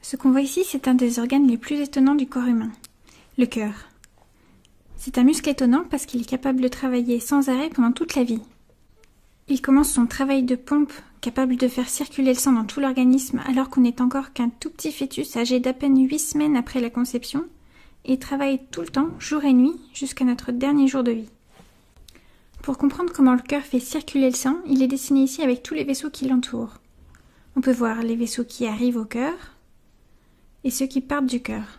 Ce qu'on voit ici, c'est un des organes les plus étonnants du corps humain, le cœur. C'est un muscle étonnant parce qu'il est capable de travailler sans arrêt pendant toute la vie. Il commence son travail de pompe, capable de faire circuler le sang dans tout l'organisme alors qu'on n'est encore qu'un tout petit fœtus âgé d'à peine 8 semaines après la conception, et travaille tout le temps, jour et nuit, jusqu'à notre dernier jour de vie. Pour comprendre comment le cœur fait circuler le sang, il est dessiné ici avec tous les vaisseaux qui l'entourent. On peut voir les vaisseaux qui arrivent au cœur et ceux qui partent du cœur.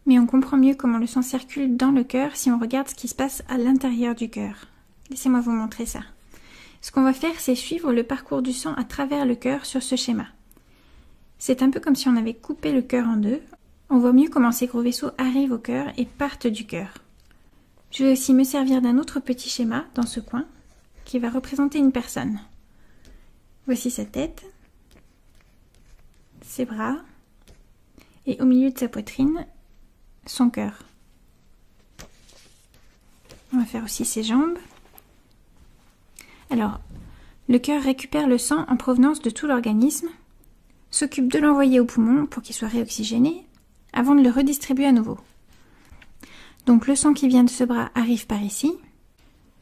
Mais on comprend mieux comment le sang circule dans le cœur si on regarde ce qui se passe à l'intérieur du cœur. Laissez-moi vous montrer ça. Ce qu'on va faire, c'est suivre le parcours du sang à travers le cœur sur ce schéma. C'est un peu comme si on avait coupé le cœur en deux. On voit mieux comment ces gros vaisseaux arrivent au cœur et partent du cœur. Je vais aussi me servir d'un autre petit schéma dans ce coin qui va représenter une personne. Voici sa tête, ses bras et au milieu de sa poitrine, son cœur. On va faire aussi ses jambes. Alors, le cœur récupère le sang en provenance de tout l'organisme, s'occupe de l'envoyer au poumon pour qu'il soit réoxygéné, avant de le redistribuer à nouveau. Donc le sang qui vient de ce bras arrive par ici,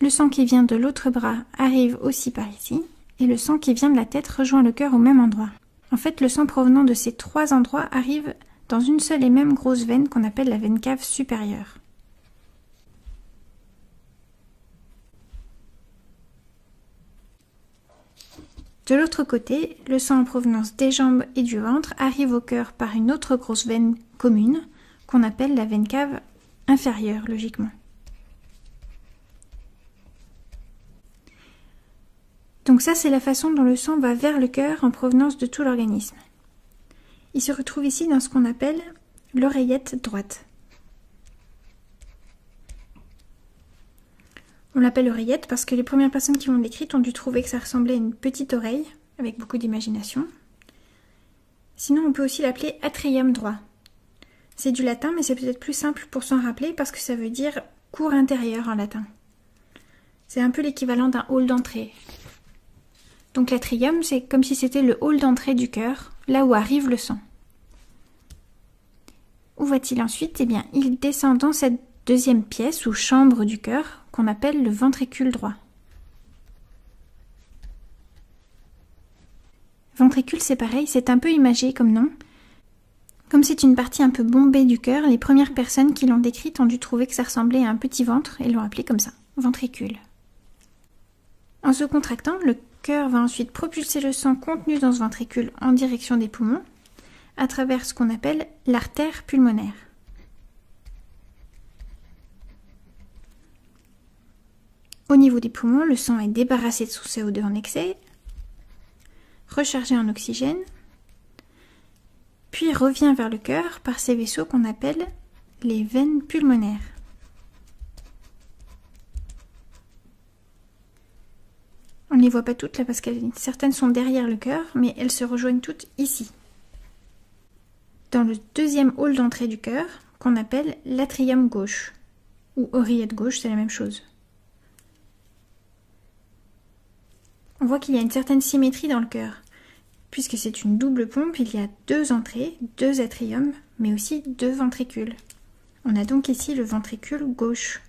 le sang qui vient de l'autre bras arrive aussi par ici, et le sang qui vient de la tête rejoint le cœur au même endroit. En fait, le sang provenant de ces trois endroits arrive dans une seule et même grosse veine qu'on appelle la veine cave supérieure. De l'autre côté, le sang en provenance des jambes et du ventre arrive au cœur par une autre grosse veine commune qu'on appelle la veine cave inférieure, logiquement. Donc ça, c'est la façon dont le sang va vers le cœur en provenance de tout l'organisme. Il se retrouve ici dans ce qu'on appelle l'oreillette droite. On l'appelle oreillette parce que les premières personnes qui l'ont décrite ont dû trouver que ça ressemblait à une petite oreille, avec beaucoup d'imagination. Sinon, on peut aussi l'appeler atrium droit. C'est du latin, mais c'est peut-être plus simple pour s'en rappeler parce que ça veut dire cour intérieure en latin. C'est un peu l'équivalent d'un hall d'entrée. Donc l'atrium, c'est comme si c'était le hall d'entrée du cœur, là où arrive le sang. Où va-t-il ensuite? Eh bien, il descend dans cette deuxième pièce ou chambre du cœur qu'on appelle le ventricule droit. Ventricule, c'est pareil, c'est un peu imagé comme nom. Comme c'est une partie un peu bombée du cœur, les premières personnes qui l'ont décrite ont dû trouver que ça ressemblait à un petit ventre et l'ont appelé comme ça, ventricule. En se contractant, le cœur va ensuite propulser le sang contenu dans ce ventricule en direction des poumons, à travers ce qu'on appelle l'artère pulmonaire. Au niveau des poumons, le sang est débarrassé de son CO2 en excès, rechargé en oxygène, puis revient vers le cœur par ces vaisseaux qu'on appelle les veines pulmonaires. On ne les voit pas toutes là parce que certaines sont derrière le cœur, mais elles se rejoignent toutes ici, dans le deuxième hall d'entrée du cœur qu'on appelle l'atrium gauche, ou oreillette gauche, c'est la même chose. On voit qu'il y a une certaine symétrie dans le cœur. Puisque c'est une double pompe, il y a deux entrées, deux atriums, mais aussi deux ventricules. On a donc ici le ventricule gauche,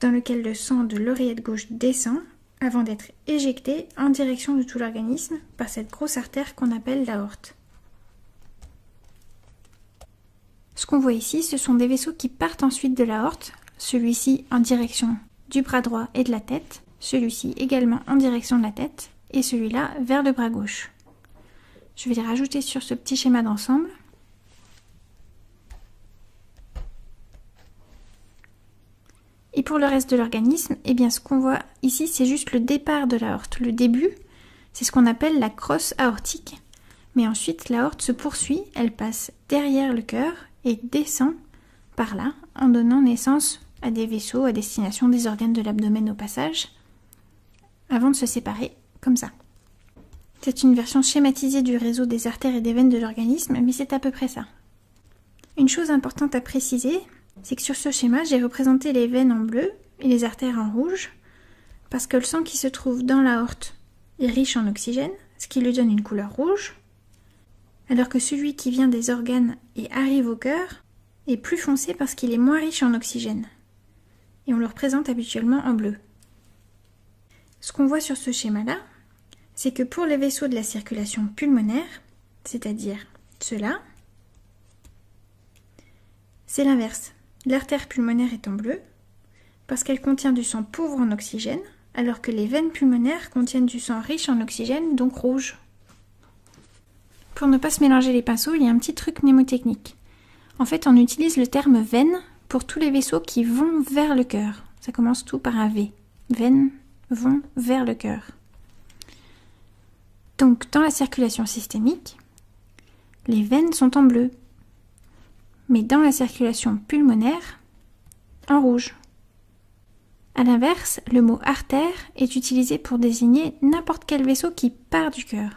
dans lequel le sang de l'oreillette gauche descend avant d'être éjecté en direction de tout l'organisme par cette grosse artère qu'on appelle l'aorte. Ce qu'on voit ici, ce sont des vaisseaux qui partent ensuite de l'aorte, celui-ci en direction du bras droit et de la tête, celui-ci également en direction de la tête, et celui-là vers le bras gauche. Je vais les rajouter sur ce petit schéma d'ensemble. Et pour le reste de l'organisme, eh bien ce qu'on voit ici, c'est juste le départ de l'aorte. Le début, c'est ce qu'on appelle la crosse aortique. Mais ensuite, l'aorte se poursuit, elle passe derrière le cœur et descend par là, en donnant naissance à des vaisseaux à destination des organes de l'abdomen au passage, avant de se séparer comme ça. C'est une version schématisée du réseau des artères et des veines de l'organisme, mais c'est à peu près ça. Une chose importante à préciser, c'est que sur ce schéma, j'ai représenté les veines en bleu et les artères en rouge, parce que le sang qui se trouve dans l'aorte est riche en oxygène, ce qui lui donne une couleur rouge, alors que celui qui vient des organes et arrive au cœur est plus foncé parce qu'il est moins riche en oxygène. Et on le représente habituellement en bleu. Ce qu'on voit sur ce schéma-là, c'est que pour les vaisseaux de la circulation pulmonaire, c'est-à-dire ceux-là, c'est l'inverse. L'artère pulmonaire est en bleu, parce qu'elle contient du sang pauvre en oxygène, alors que les veines pulmonaires contiennent du sang riche en oxygène, donc rouge. Pour ne pas se mélanger les pinceaux, il y a un petit truc mnémotechnique. En fait, on utilise le terme veine pour tous les vaisseaux qui vont vers le cœur. Ça commence tout par un V. Veines vont vers le cœur. Donc, dans la circulation systémique, les veines sont en bleu, mais dans la circulation pulmonaire, en rouge. A l'inverse, le mot artère est utilisé pour désigner n'importe quel vaisseau qui part du cœur.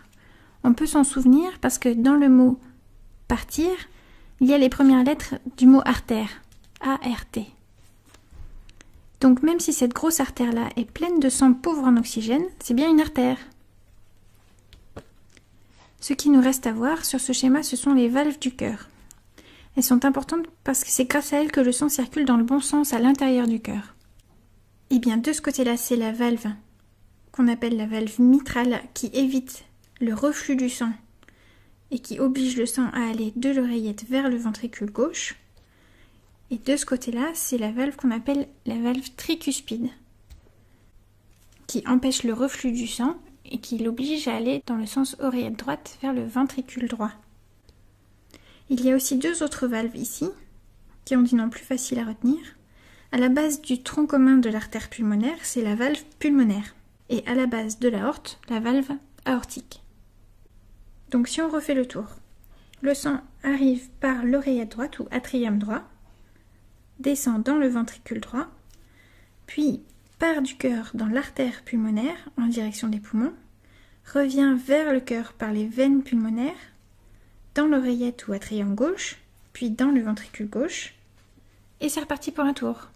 On peut s'en souvenir parce que dans le mot partir, il y a les premières lettres du mot artère, A-R-T. Donc même si cette grosse artère-là est pleine de sang pauvre en oxygène, c'est bien une artère. Ce qui nous reste à voir sur ce schéma, ce sont les valves du cœur. Elles sont importantes parce que c'est grâce à elles que le sang circule dans le bon sens à l'intérieur du cœur. Et bien de ce côté-là, c'est la valve qu'on appelle la valve mitrale qui évite le reflux du sang et qui oblige le sang à aller de l'oreillette vers le ventricule gauche. Et de ce côté-là, c'est la valve qu'on appelle la valve tricuspide qui empêche le reflux du sang et qui l'oblige à aller dans le sens oreillette droite vers le ventricule droit. Il y a aussi deux autres valves ici, qui ont des noms plus faciles à retenir. À la base du tronc commun de l'artère pulmonaire, c'est la valve pulmonaire. Et à la base de l'aorte, la valve aortique. Donc si on refait le tour, le sang arrive par l'oreillette droite ou atrium droit, descend dans le ventricule droit, puis part du cœur dans l'artère pulmonaire en direction des poumons, revient vers le cœur par les veines pulmonaires, dans l'oreillette ou atrium gauche, puis dans le ventricule gauche, et c'est reparti pour un tour.